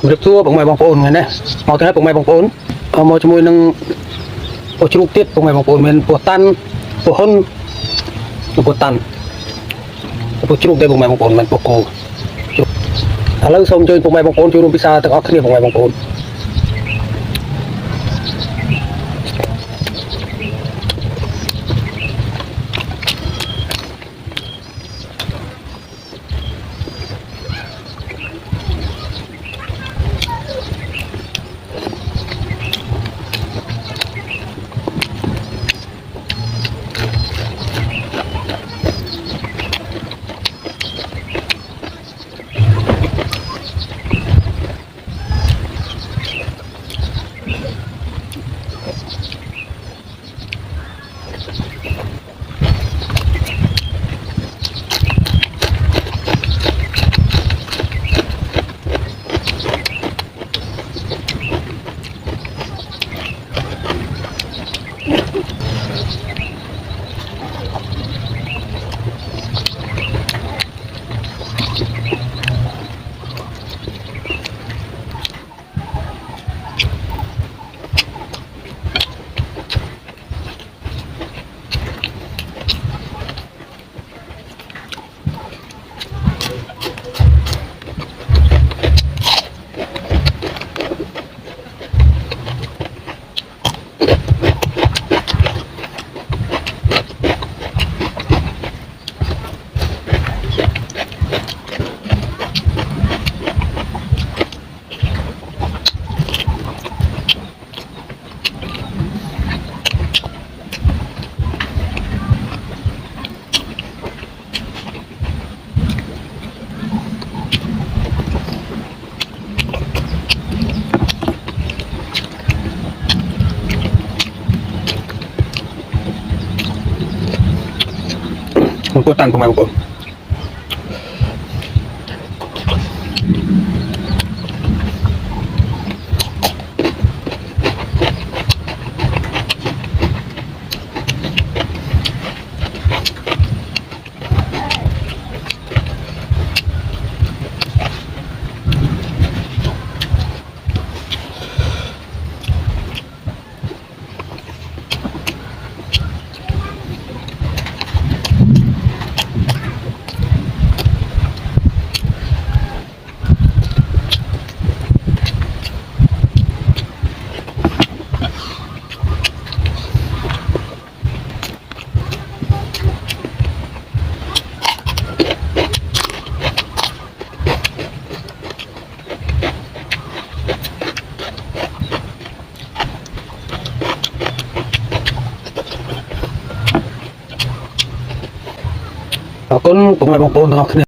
เรียบตัวปงไม้บางปูนไงเนี่ยเอาแต่ปงไม้บางปูนเอามาช่วยนั่งปวดชุกติดปงไม้บางปูนเป็นปวดตันปวดหุ่นปวดตันปวดชุกได้ปงไม้บางปูนเป็นปวดโกแล้วส่งเจอปงไม้บางปูนช่วยรุ่งพิซซ่าแต่ก็ขึ้นปงไม้บางปูนปวดตันปงไม้บางปูนเอาก้นปงไม้บางปูนเอาขึ้น